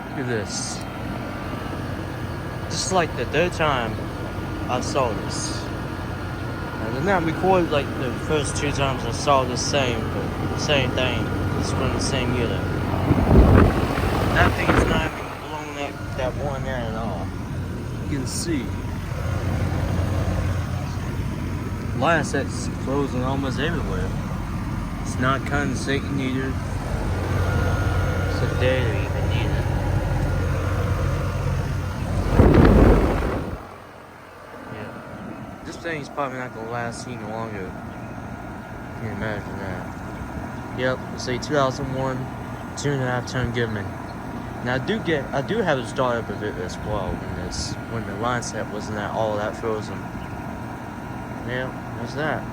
Look at this. Just like the third time I saw this. I did not record like the first two times I saw the same thing. It's from the same unit. That thing's not even blown that one there at all. You can see. Last that's frozen almost everywhere. It's not condensating either. So there even neither. Yeah. This thing's probably not gonna last any longer. Can you imagine that? Yep, say 2001, 2.5 ton Goodman. Now I do have a startup of it as well when the line set wasn't all that frozen. Yeah, there's that.